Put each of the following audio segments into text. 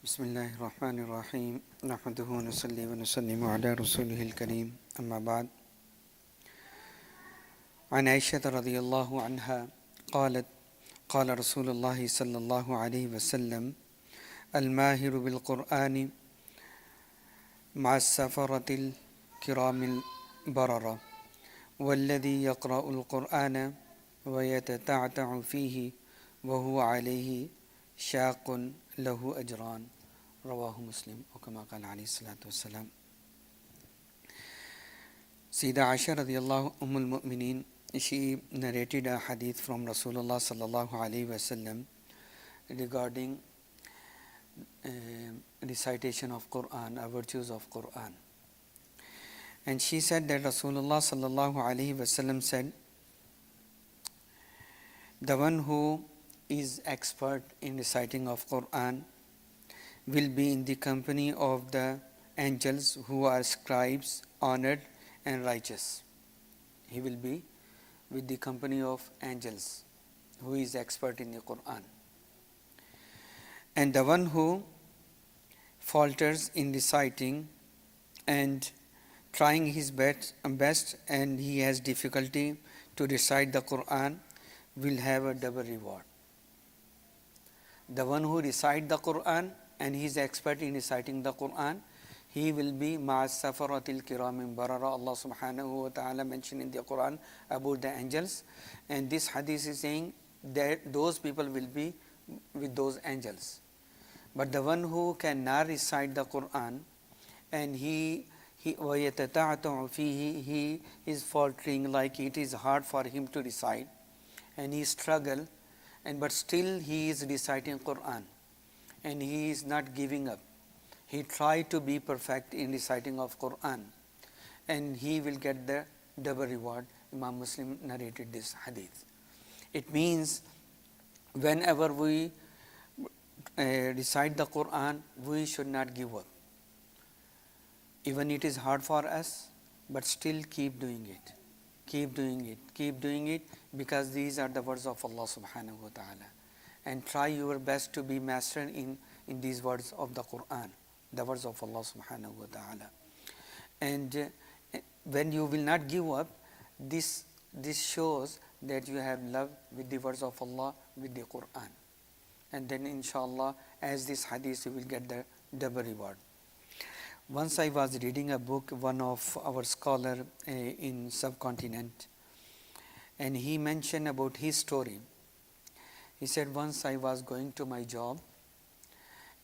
بسم الله الرحمن الرحيم نحمده ونصلي ونسلم على رسوله الكريم أما بعد عن عائشة رضي الله عنها قالت قال رسول الله صلى الله عليه وسلم الماهر بالقرآن مع السفرة الكرام البررة والذي يقرأ القرآن ويتتعتع فيه وهو عليه شاق له أجران رواه مسلم وكما قال عليه الصلاة والسلام. Sayyida Aisha radiallahu Mu'mineen, she narrated a hadith from Rasulullah sallallahu alaihi wasallam regarding recitation of Quran, virtues of Quran. And she said that Rasulullah sallallahu alaihi wasallam said, the one who is expert in reciting of Quran will be in the company of the angels who are scribes, honored and righteous. He will be with the company of angels who is expert in the Quran. And the one who falters in reciting and trying his best and he has difficulty to recite the Quran will have a double reward. The one who recites the Quran and he is expert in reciting the Quran, he will be ma'as safaratil kiramim barara. Allah subhanahu wa ta'ala mentioned in the Quran about the angels, and this hadith is saying that those people will be with those angels. But the one who cannot recite the Quran and he is faltering, like it is hard for him to recite and he struggle, and but still he is reciting Quran and he is not giving up. He tried to be perfect in reciting of Quran and he will get the double reward. Imam Muslim narrated this hadith. It means whenever we recite the Quran, we should not give up. Even it is hard for us, but still keep doing it. Keep doing it. Keep doing it, because these are the words of Allah subhanahu wa ta'ala. And try your best to be master in these words of the Quran, the words of Allah subhanahu wa ta'ala. And when you will not give up, this shows that you have love with the words of Allah, with the Quran. And then inshallah, as this hadith, you will get the double reward. Once I was reading a book, one of our scholar in subcontinent, and he mentioned about his story. He said, once I was going to my job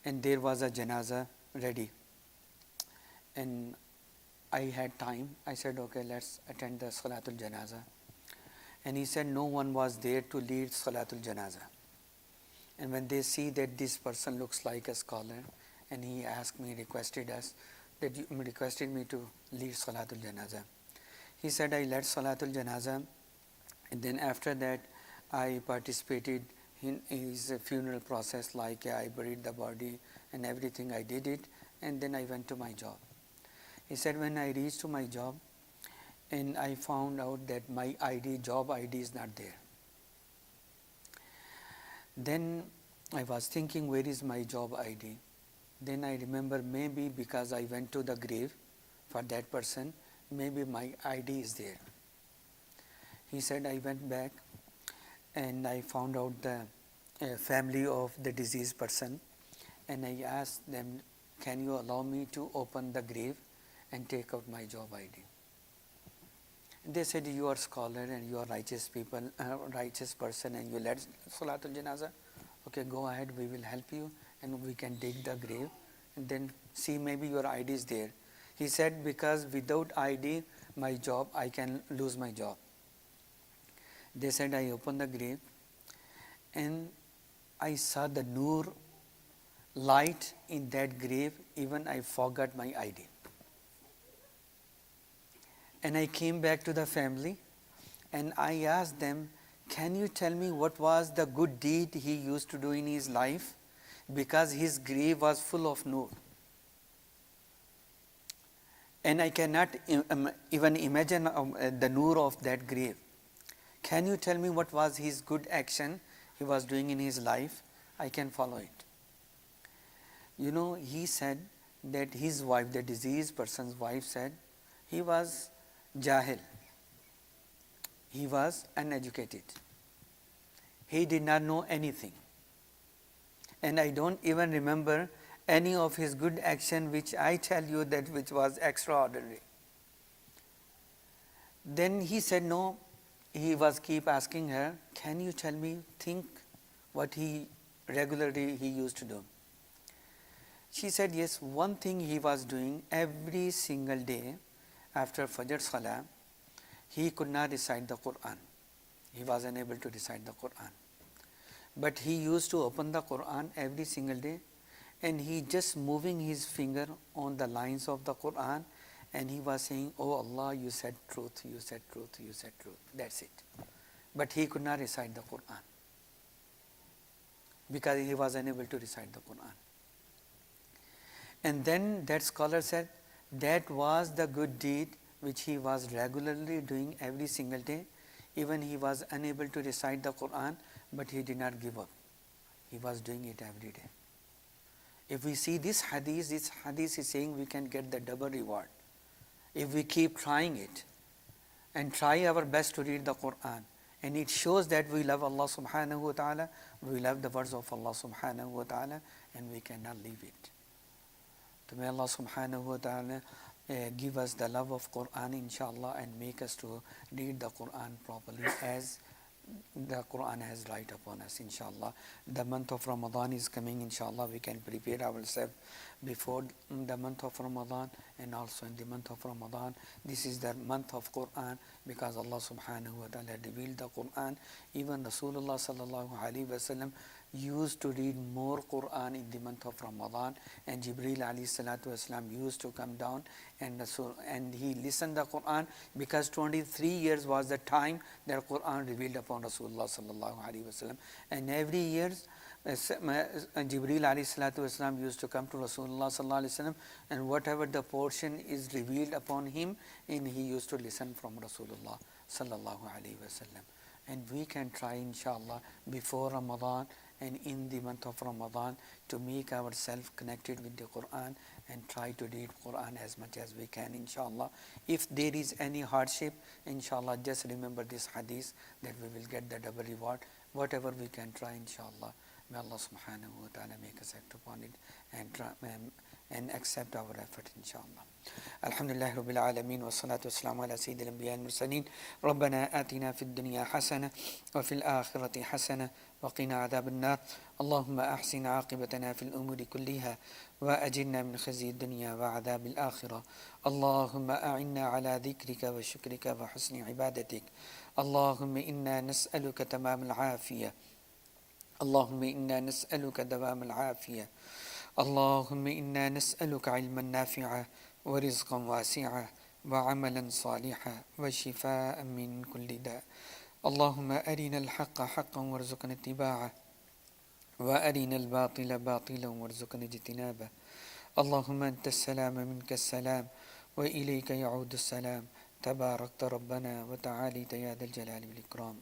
and there was a janazah ready and I had time. I said, okay, let's attend the Salatul Janazah. And he said no one was there to lead Salatul Janazah. And when they see that this person looks like a scholar, and he asked me, requested me to lead Salatul Janazah. He said, I led Salatul Janazah, and then after that I participated in his funeral process, like I buried the body and everything, I did it, and then I went to my job. He said, when I reached to my job and I found out that my job ID is not there. Then I was thinking, where is my job ID? Then I remember, maybe because I went to the grave for that person, maybe my ID is there. He said, I went back and I found out the family of the deceased person, and I asked them, can you allow me to open the grave and take out my job ID? They said, you are scholar and you are righteous person, and you led Salatul Janazah. Okay, go ahead, we will help you and we can dig the grave and then see, maybe your ID is there. He said, because without ID, my job, I can lose my job. They said, I opened the grave and I saw the nur light in that grave, even I forgot my ID. And I came back to the family and I asked them, can you tell me what was the good deed he used to do in his life? Because his grave was full of nur. And I cannot even imagine the nur of that grave. Can you tell me what was his good action he was doing in his life? I can follow it. He said that his wife, the diseased person's wife, said he was jahil, he was uneducated, he did not know anything, and I don't even remember any of his good action which I tell you that which was extraordinary. Then he said no. He was keep asking her, can you tell me, think what he regularly he used to do. She said yes, one thing he was doing every single day after Fajr Salah, he could not recite the Quran. He was unable to recite the Quran. But he used to open the Quran every single day, and he just moving his finger on the lines of the Quran, and he was saying, oh Allah, you said truth, you said truth, you said truth. That's it. But he could not recite the Quran because he was unable to recite the Quran. And then that scholar said that was the good deed which he was regularly doing every single day. Even he was unable to recite the Quran, but he did not give up. He was doing it every day. If we see this hadith is saying we can get the double reward if we keep trying it and try our best to read the Quran. And it shows that we love Allah subhanahu wa ta'ala, we love the words of Allah subhanahu wa ta'ala, and we cannot leave it. So may Allah subhanahu wa ta'ala give us the love of Quran inshallah, and make us to read the Quran properly as the Quran has right upon us inshallah. The month of Ramadan is coming inshallah. We can prepare ourselves before the month of Ramadan and also in the month of Ramadan. This is the month of Quran because Allah subhanahu wa ta'ala revealed the Quran. Even Rasulullah sallallahu alaihi wasallam used to read more Quran in the month of Ramadan, and Jibreel alayhi salatu wasalam used to come down and he listened the Quran because 23 years was the time that Quran revealed upon Rasulullah sallallahu alaihi wasallam, and every year Jibreel alayhi salatu wasalam used to come to Rasulullah sallallahu alaihi wasallam, and whatever the portion is revealed upon him, and he used to listen from Rasulullah sallallahu alaihi wasallam. And we can try inshallah before Ramadan and in the month of Ramadan to make ourselves connected with the Quran and try to read Quran as much as we can inshallah. If there is any hardship, inshallah just remember this hadith that we will get the double reward. Whatever we can try inshallah. May Allah subhanahu wa ta'ala make us act upon it and accept our effort inshallah. Alhamdulillah Rabbil Alameen wa salatu wassalamu ala Sayyidil Anbiya al Mursaleen. Rabbana atina fid dunya hasana wa fil akhirati hasana wa qina adhab an-nar. Allahumma ahsin aqibatana fil umuri kulliha wa ajirna min khizyi ad-dunya wa adhab al-akhirah. Allahumma a'inna ala dhikrika wa shukrika wa husni ibadatik. Allahumma inna nas'aluka tamam al-afiyah. اللهم إنا نسألك دوام العافية. اللهم إنا نسألك علما نافعا ورزقا واسعا وعملا صالحا وشفاء من كل داء. اللهم أرنا الحق حقا وارزقنا اتباعه وأرنا الباطل باطلا وارزقنا اجتنابه. اللهم أنت السلام منك السلام وإليك يعود السلام. تباركت ربنا وتعاليت يا ذا الجلال والإكرام.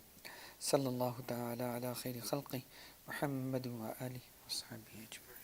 صلى الله تعالى على خير خلقه محمد وآله وصحبه أجمعين.